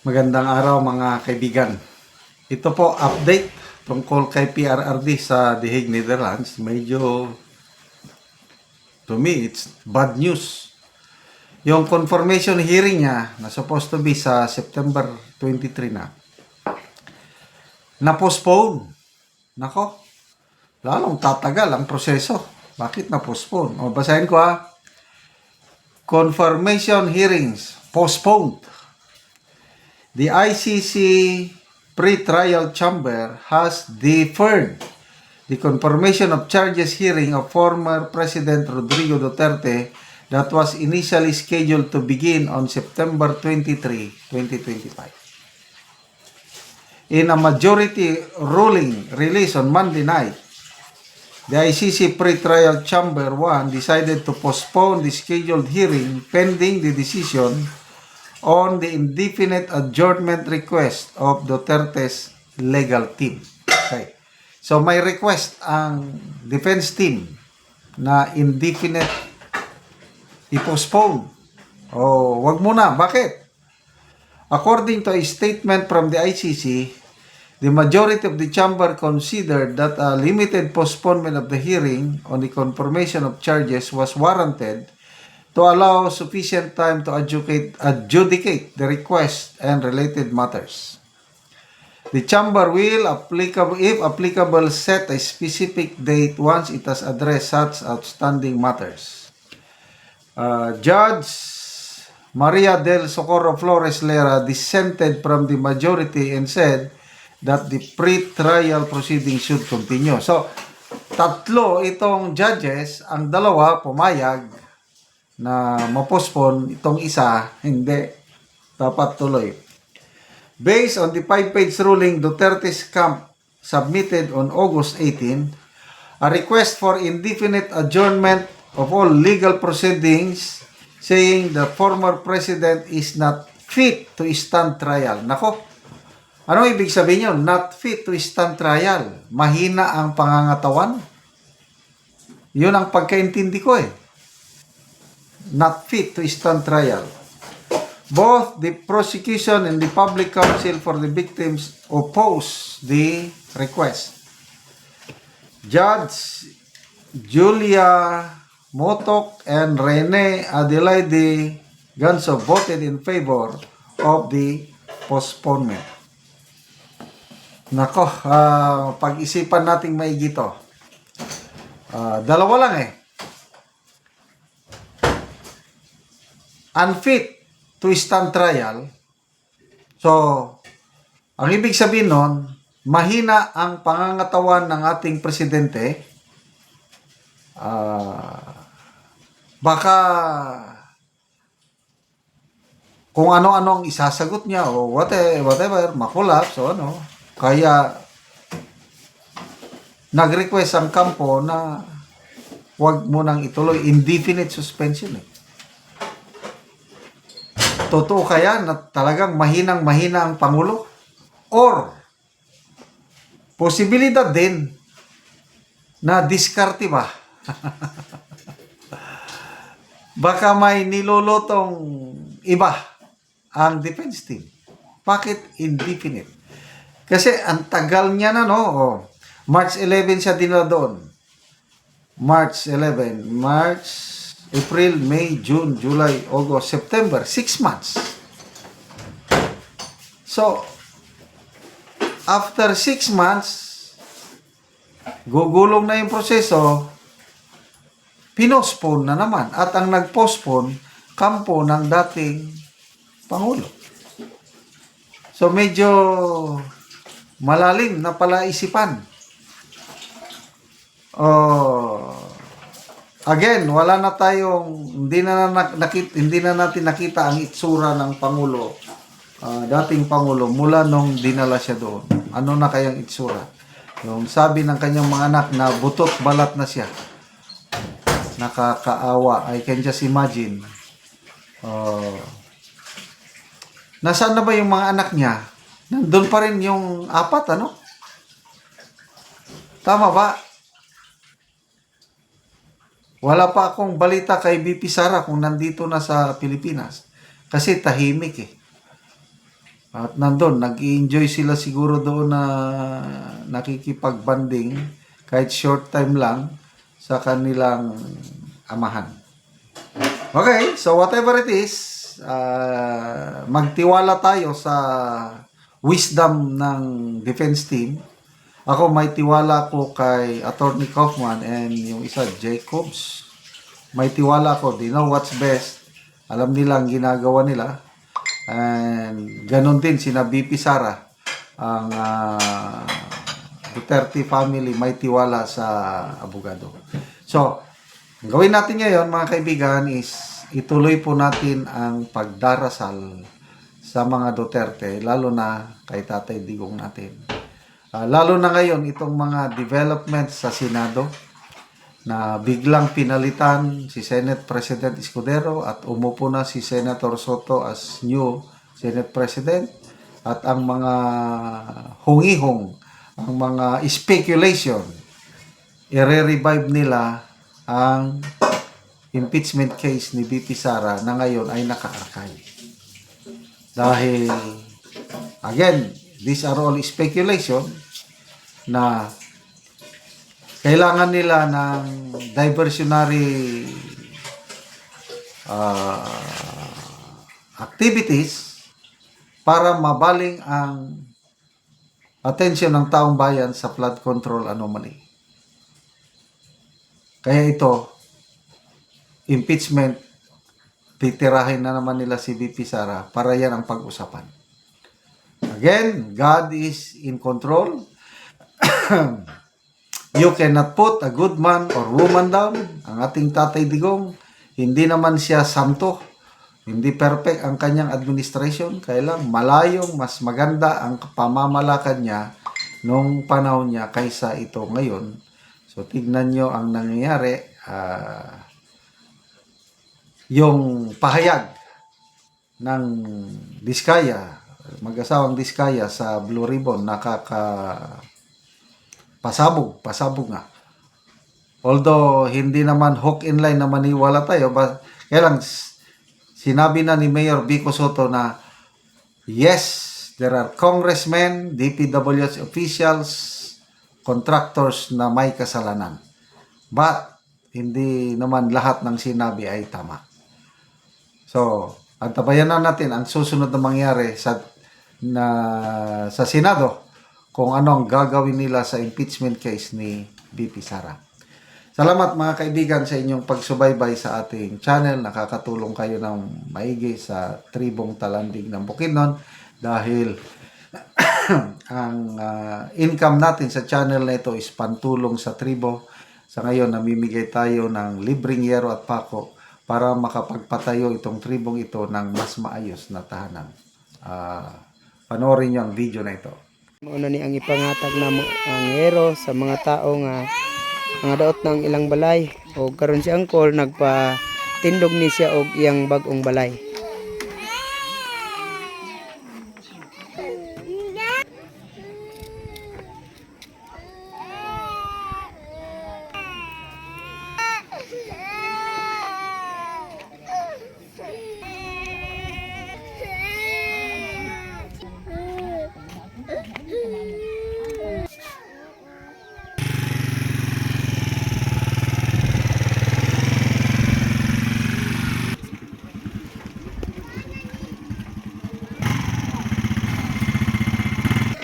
Magandang araw mga kaibigan. Ito po update tungkol kay PRRD sa The Hague, Netherlands. Medyo, to me, it's bad news. Yung confirmation hearing niya na supposed to be sa September 23 na-postpone. Nako, lalong tatagal ang proseso. Bakit na-postpone? O basahin ko ha. Confirmation hearings postponed. The ICC pre-trial chamber has deferred the confirmation of charges hearing of former President Rodrigo Duterte that was initially scheduled to begin on September 23, 2025. In a majority ruling released on Monday night, the ICC pre-trial chamber 1 decided to postpone the scheduled hearing pending the decision on the indefinite adjournment request of Duterte's legal team. Okay. So may request ang defense team na indefinite i-postpone. O wag muna. Bakit? According to a statement from the ICC, the majority of the chamber considered that a limited postponement of the hearing on the confirmation of charges was warranted to allow sufficient time to adjudicate the request and related matters. The chamber will, if applicable, set a specific date once it has addressed such outstanding matters. Judge Maria del Socorro Flores Lera dissented from the majority and said that the pre-trial proceedings should continue. So, tatlo itong judges, ang dalawa pumayag na ma-postpone, itong isa, hindi. Dapat tuloy. Based on the 5-page ruling Duterte's camp submitted on August 18, a request for indefinite adjournment of all legal proceedings saying the former president is not fit to stand trial. Nako, ano ibig sabihin yun? Not fit to stand trial. Mahina ang pangangatawan. Yun ang pagkaintindi ko eh. Not fit to stand trial. Both the prosecution and the public counsel for the victims oppose the request. Judge Julia Motok and Rene Adelaide Ganso voted in favor of the postponement. Nako, pag-isipan nating maigi to. Dalawa lang eh. Unfit to stand trial. So, ang ibig sabihin nun, mahina ang pangangatawan ng ating presidente. Baka kung ano-ano ang isasagot niya o whatever, makolapse o ano. Kaya nag-request ang kampo na wag mo nang ituloy, indefinite suspension eh. Totoo kaya na talagang mahinang-mahina ang Pangulo? Or, posibilidad din na diskarte ba? Baka may nilolotong iba ang defense team. Bakit indefinite? Kasi ang tagal niya na, no? March 11 siya dinala doon. March 11. April, May, June, July, August, September. 6 months. So, after 6 months, gugulong na yung proseso, pinospone na naman. At ang nagpostpone, kampo ng dating Pangulo. So, medyo malalim na palaisipan. Again, wala na tayong, hindi na natin nakita ang itsura ng Pangulo, dating Pangulo, mula nung dinala siya doon. Ano na kayang itsura? Yung sabi ng kanyang mga anak na butot balat na siya. Nakakaawa. I can just imagine. Nasaan na ba yung mga anak niya? Nandun pa rin yung 4, ano? Tama ba? Wala pa akong balita kay BP Sara kung nandito na sa Pilipinas. Kasi tahimik eh. At nandun, nag-enjoy sila siguro doon na nakikipag-banding kahit short time lang sa kanilang amahan. Okay, so whatever it is, magtiwala tayo sa wisdom ng defense team. Ako may tiwala ko kay Attorney Kaufman and yung isa, Jacobs. May tiwala ko, they know what's best. Alam nila ang ginagawa nila. And ganun din sina BP Sara, ang Duterte family may tiwala sa abogado. So, ang gawin natin ngayon mga kaibigan is ituloy po natin ang pagdarasal sa mga Duterte, lalo na kay Tatay Digong natin. Lalo na ngayon itong mga developments sa Senado na biglang pinalitan si Senate President Escudero at umupo na si Senator Soto as new Senate President, at ang mga hungihong, ang mga speculation, i-revive nila ang impeachment case ni BP Sara na ngayon ay naka-archive. Dahil, again, these are all speculation na kailangan nila ng diversionary activities para mabaling ang atensyon ng taong bayan sa flood control anomaly. Kaya ito, impeachment, titirahin na naman nila si BP Sara para yan ang pag-usapan. Again, God is in control. You cannot put a good man or woman down. Ang ating Tatay Digong, hindi naman siya santo. Hindi perfect ang kanyang administration. Kaya lang, malayong mas maganda ang pamamalakad niya nung panahon niya kaysa ito ngayon. So, tignan nyo ang nangyayari. Yung pahayag ng Diskaya, mag-asawang Diskaya sa Blue Ribbon, pasabog nga. Although, hindi naman hook and line na maniwala tayo, kaya lang, sinabi na ni Mayor Vico Soto na, yes, there are congressmen, DPWH officials, contractors na may kasalanan. But, hindi naman lahat ng sinabi ay tama. So, antabayan na natin ang susunod na mangyari sa Senado kung ano ang gagawin nila sa impeachment case ni BP Sara. Salamat mga kaibigan sa inyong pagsubaybay sa ating channel. Nakakatulong kayo ng maigi sa tribong Talandig ng Bukidnon dahil ang income natin sa channel na ito is pantulong sa tribo. Sa ngayon, namimigay tayo ng libreng yero at pako para makapagpatayo itong tribong ito ng mas maayos na tahanan. Panoorin nyo ang video na ito. Muna ni ang ipangatag na ang yero sa mga tao nga mga daot ng ilang balay o karon si Angkol nagpatindog ni siya og iyang bag-ong balay.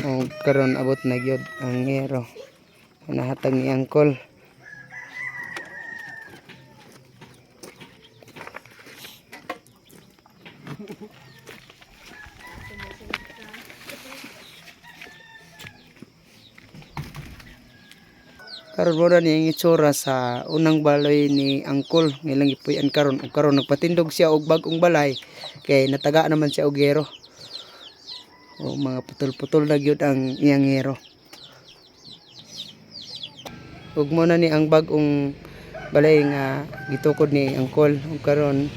O karon abot na gyud ang yero nahatag ni Angkol. Karon mo na ni itsura sa unang balay ni Angkol ngilang ipuy-an karon nagpatindog siya og bag-ong balay kay nataga naman siya og yero. O mga putol-putol na gyud ang iyang yero. Ug mo na ni ang bag-ong balay nga gitukod ni Angkol ug karon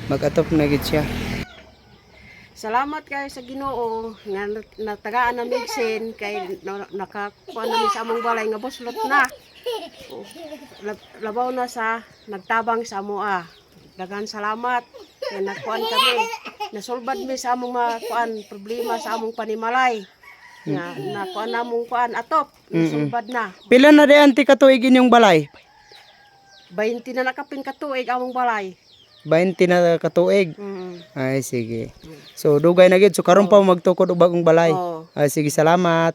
mag-atop na gid siya. Salamat kayo sa Ginoo nga natagaan na migsin kay nakakuha namin sa among balay nga buslot na. Labaw na sa nagtabang sa amoa. Daghang salamat kay nakuan kami nasulbad mi sa among mga kuan problema sa among panimalay. Nga na kuan namong kuan atop, nasulbad na. Pila na di anti katuig inyong balay? 20 na nakapin ka tuig among balay. 20 na katuig. Mm. Ay sige. So dugay na gid, so karon pa magtukod og bagong balay. Oh. Ay sige, salamat.